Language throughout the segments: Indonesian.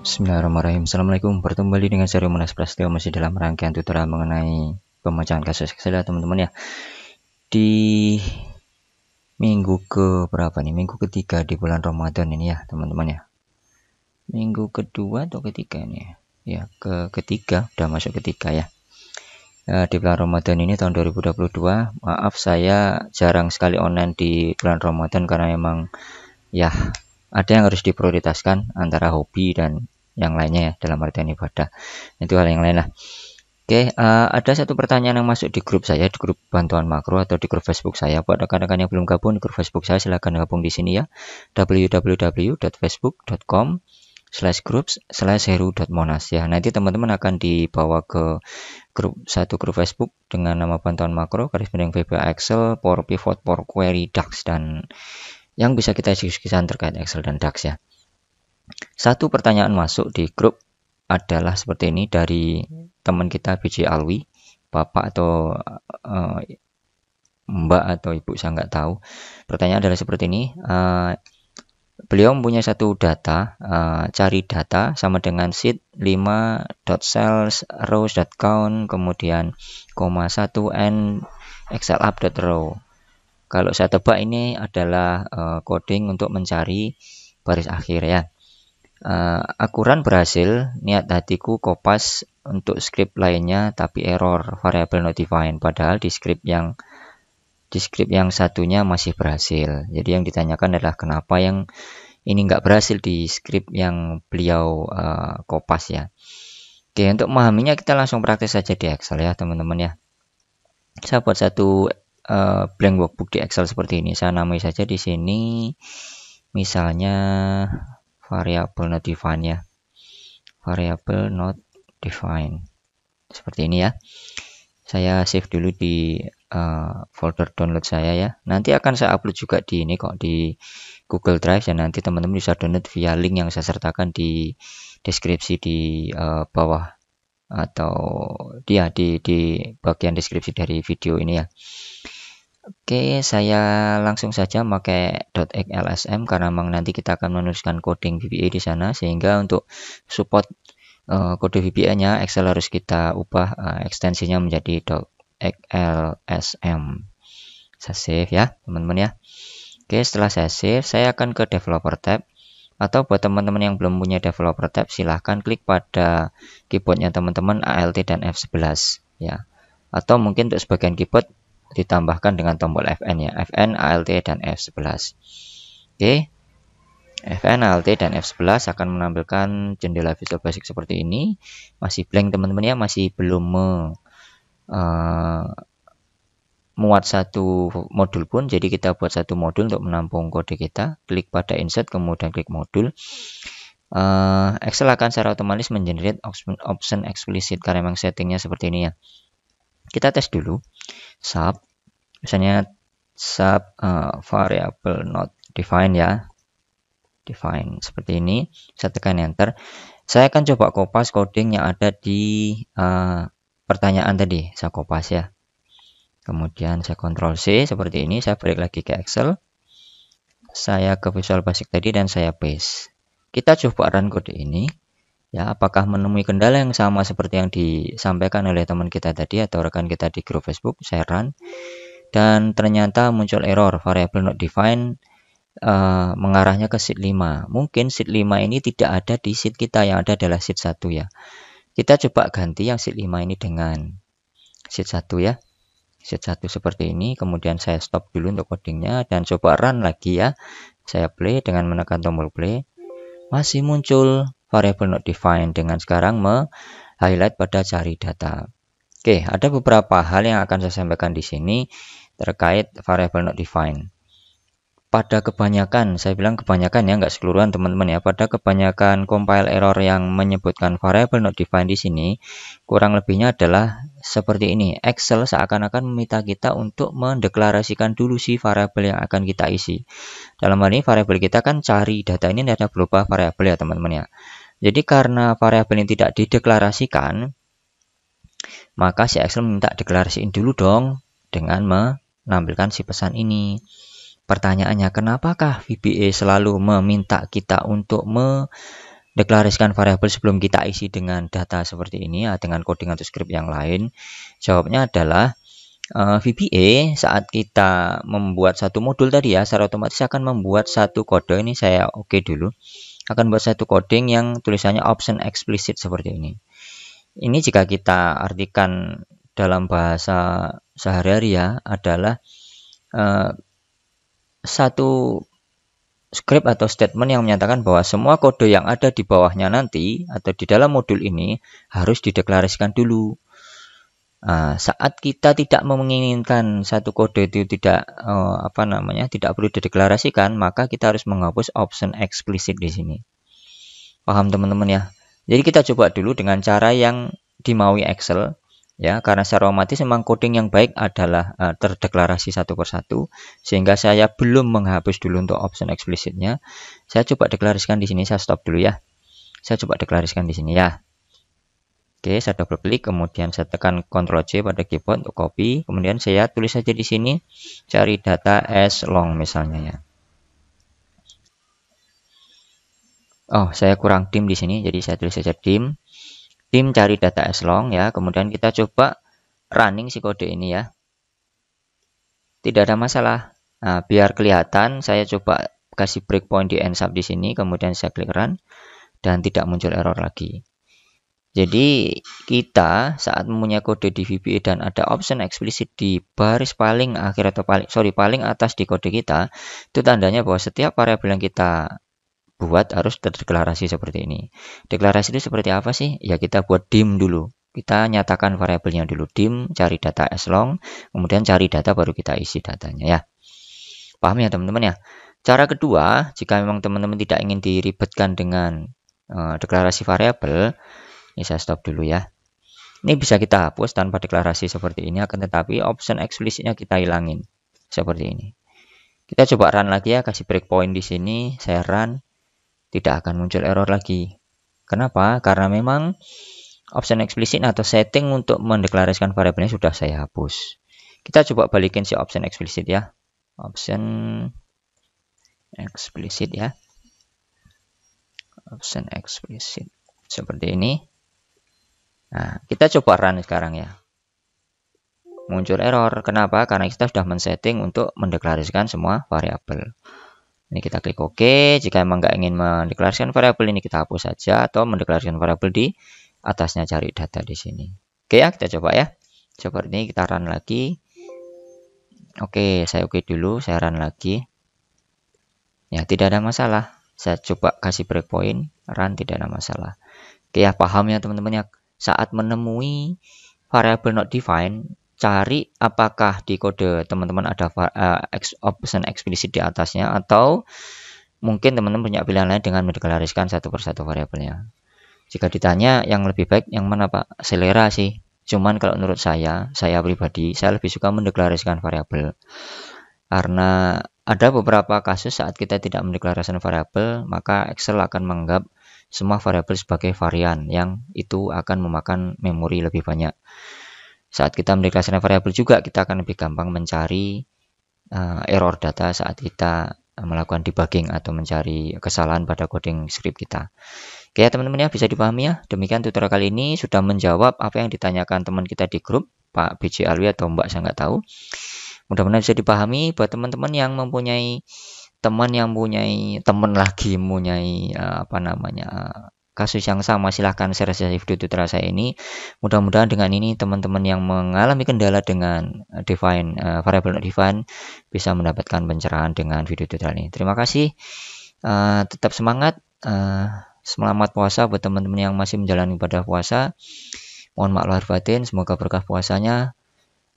Bismillahirrahmanirrahim. Assalamualaikum. Bertemu kembali dengan saya Roman Prastio, masih dalam rangkaian tutorial mengenai pemecahan kasus Excel ya teman-teman ya. Di minggu ke berapa nih? Minggu ketiga di bulan Ramadan ini ya teman-teman ya. Minggu kedua atau ketiga ini ya? Ya ketiga, udah masuk ketiga ya. Di bulan Ramadan ini tahun 2022. Maaf saya jarang sekali online di bulan Ramadan karena memang ya ada yang harus diprioritaskan antara hobi dan yang lainnya ya, dalam artian ibadah itu hal yang lain lah. Oke, ada satu pertanyaan yang masuk di grup saya, di grup bantuan makro atau di grup Facebook saya. Buat rekan-rekan yang belum gabung di grup Facebook saya, silahkan gabung di sini ya, www.facebook.com/groups/heru.monas ya. Nanti teman-teman akan dibawa ke satu grup Facebook dengan nama bantuan makro garis miring VBA Excel, Power Pivot, Power Query, DAX, dan yang bisa kita diskusikan terkait Excel dan DAX ya. Satu pertanyaan masuk di grup adalah seperti ini dari teman kita BJ Alwi, bapak atau mbak atau ibu saya nggak tahu. Pertanyaan adalah seperti ini. Beliau mempunyai satu data, cari data sama dengan sheet 5.cells rows.count kemudian 1 n excel up.row. Kalau saya tebak ini adalah coding untuk mencari baris akhir ya. Akuran berhasil, niat hatiku kopas untuk script lainnya tapi error variable not defined, padahal di script yang satunya masih berhasil. Jadi yang ditanyakan adalah kenapa yang ini nggak berhasil di script yang beliau kopas ya. Oke, untuk memahaminya kita langsung praktis saja di Excel ya teman-teman ya. Saya buat satu blank workbook di Excel seperti ini. Saya namai saja di sini misalnya variable not defined ya, variable not defined seperti ini ya. Saya save dulu di folder download saya ya. Nanti akan saya upload juga di ini kok, di Google Drive dan nanti teman-teman bisa download via link yang saya sertakan di deskripsi di bawah atau dia di bagian deskripsi dari video ini ya. Oke, saya langsung saja pakai .xlsm karena memang nanti kita akan menuliskan coding VBA di sana, sehingga untuk support kode VBA-nya Excel harus kita ubah ekstensinya menjadi .xlsm. Saya save ya, teman-teman ya. Oke, setelah saya save, saya akan ke developer tab. Atau buat teman-teman yang belum punya developer tab, silahkan klik pada keyboardnya teman-teman Alt dan F11 ya. Atau mungkin untuk sebagian keyboard ditambahkan dengan tombol Fn ya, Fn, Alt, dan F11. Oke, Fn, Alt, dan F11 akan menampilkan jendela Visual Basic seperti ini. Masih blank teman-teman ya, masih belum muat satu modul pun. Jadi kita buat satu modul untuk menampung kode kita. Klik pada insert, kemudian klik modul. Excel akan secara otomatis mengenerate option explicit karena memang settingnya seperti ini ya. Kita tes dulu. Sub, misalnya sub variable not defined ya, define seperti ini. Saya tekan enter. Saya akan coba kopas coding yang ada di pertanyaan tadi. Saya kopas ya. Kemudian saya Ctrl C seperti ini. Saya balik lagi ke Excel. Saya ke Visual Basic tadi dan saya paste. Kita coba run kode ini. Ya, apakah menemui kendala yang sama seperti yang disampaikan oleh teman kita tadi atau rekan kita di grup Facebook. Saya run dan ternyata muncul error variable not defined, mengarahnya ke sheet 5. Mungkin sheet 5 ini tidak ada di sheet kita, yang ada adalah sheet 1 ya. Kita coba ganti yang sheet 5 ini dengan sheet 1 ya. Sheet 1 seperti ini, kemudian saya stop dulu untuk codingnya dan coba run lagi ya. Saya play dengan menekan tombol play. Masih muncul variable not defined dengan sekarang highlight pada cari data. Oke, ada beberapa hal yang akan saya sampaikan di sini terkait variable not defined. Pada kebanyakan, saya bilang kebanyakan ya, nggak seluruhan teman-teman ya. Pada kebanyakan compile error yang menyebutkan variable not defined di sini, kurang lebihnya adalah seperti ini. Excel seakan-akan meminta kita untuk mendeklarasikan dulu si variabel yang akan kita isi. Dalam hal ini variabel kita kan cari data ini ada berupa variabel ya teman-teman ya. Jadi karena variabel ini tidak dideklarasikan, maka si Excel minta deklarasiin dulu dong dengan menampilkan si pesan ini. Pertanyaannya, kenapakah VBA selalu meminta kita untuk deklarasikan variabel sebelum kita isi dengan data seperti ini ya, dengan coding atau script yang lain? Jawabnya adalah VBA saat kita membuat satu modul tadi ya, secara otomatis akan membuat satu kode. Ini saya oke dulu. Akan buat satu coding yang tulisannya option explicit seperti ini. Ini jika kita artikan dalam bahasa sehari-hari ya, adalah satu script atau statement yang menyatakan bahwa semua kode yang ada di bawahnya nanti atau di dalam modul ini harus dideklarasikan dulu. Saat kita tidak menginginkan satu kode itu tidak tidak perlu dideklarasikan, maka kita harus menghapus option explicit di sini. Paham teman-teman ya? Jadi kita coba dulu dengan cara yang dimaui Excel ya, karena secara otomatis memang coding yang baik adalah terdeklarasi satu persatu, sehingga saya belum menghapus dulu untuk option explicitnya. Saya coba deklarasikan di sini, saya stop dulu ya. Saya coba deklarasikan di sini ya. Oke, saya double klik, kemudian saya tekan Ctrl C pada keyboard untuk copy, kemudian saya tulis saja di sini cari data as long misalnya ya. Oh, saya kurang dim di sini, jadi saya tulis saja dim cari data as long ya. Kemudian kita coba running si kode ini ya. Tidak ada masalah. Nah, biar kelihatan, saya coba kasih breakpoint di end sub di sini, kemudian saya klik run dan tidak muncul error lagi. Jadi kita saat mempunyai kode di VBA dan ada option eksplisit di baris paling akhir atau paling atas di kode kita, itu tandanya bahwa setiap variabel yang kita buat harus terdeklarasi seperti ini. Deklarasi itu seperti apa sih? Ya kita buat dim dulu. Kita nyatakan variabelnya dulu, dim cari data as long, kemudian cari data baru kita isi datanya ya. Paham ya teman-teman ya? Cara kedua, jika memang teman-teman tidak ingin diribetkan dengan deklarasi variabel, ini saya stop dulu ya. Ini bisa kita hapus tanpa deklarasi seperti ini, akan tetapi option eksplisitnya kita hilangin seperti ini. Kita coba run lagi ya, kasih breakpoint di sini, saya run, tidak akan muncul error lagi. Kenapa? Karena memang option eksplisit atau setting untuk mendeklarasikan variabelnya sudah saya hapus. Kita coba balikin si option eksplisit ya. Option eksplisit ya. Option eksplisit seperti ini. Nah, kita coba run sekarang ya. Muncul error. Kenapa? Karena kita sudah men-setting untuk mendeklarasikan semua variabel. Ini kita klik OK. Jika memang nggak ingin mendeklarasikan variabel ini, kita hapus saja atau mendeklarasikan variabel di atasnya cari data di sini. Oke ya, kita coba ya. Seperti ini kita run lagi. Oke, saya oke dulu, saya run lagi. Ya, tidak ada masalah. Saya coba kasih breakpoint, run tidak ada masalah. Oke ya, paham ya teman-teman ya. Saat menemui variabel not defined, cari apakah di kode teman-teman ada option eksplisit di atasnya, atau mungkin teman-teman punya pilihan lain dengan mendeklarasikan satu persatu variabelnya. Jika ditanya yang lebih baik yang mana Pak? Selera sih. Cuman kalau menurut saya pribadi, saya lebih suka mendeklarasikan variabel. Karena ada beberapa kasus saat kita tidak mendeklarasikan variabel, maka Excel akan menganggap semua variabel sebagai varian yang itu akan memakan memori lebih banyak. Saat kita mendeklarasikan variabel juga kita akan lebih gampang mencari error data saat kita melakukan debugging atau mencari kesalahan pada coding script kita. Oke ya teman-teman ya, bisa dipahami ya. Demikian tutorial kali ini sudah menjawab apa yang ditanyakan teman kita di grup, Pak BJ Alwi atau Mbak saya nggak tahu. Mudah-mudahan bisa dipahami buat teman-teman yang mempunyai teman kasus yang sama, silahkan share video tutorial saya ini. Mudah-mudahan dengan ini teman-teman yang mengalami kendala dengan variable not defined bisa mendapatkan pencerahan dengan video tutorial ini. Terima kasih, tetap semangat, selamat puasa buat teman-teman yang masih menjalani ibadah puasa. Mohon maaf lahir batin, semoga berkah puasanya.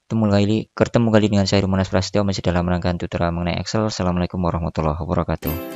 Ketemu kali dengan saya Rumanas Prasetyo masih dalam rangkaian tutorial mengenai Excel. Assalamualaikum warahmatullahi wabarakatuh.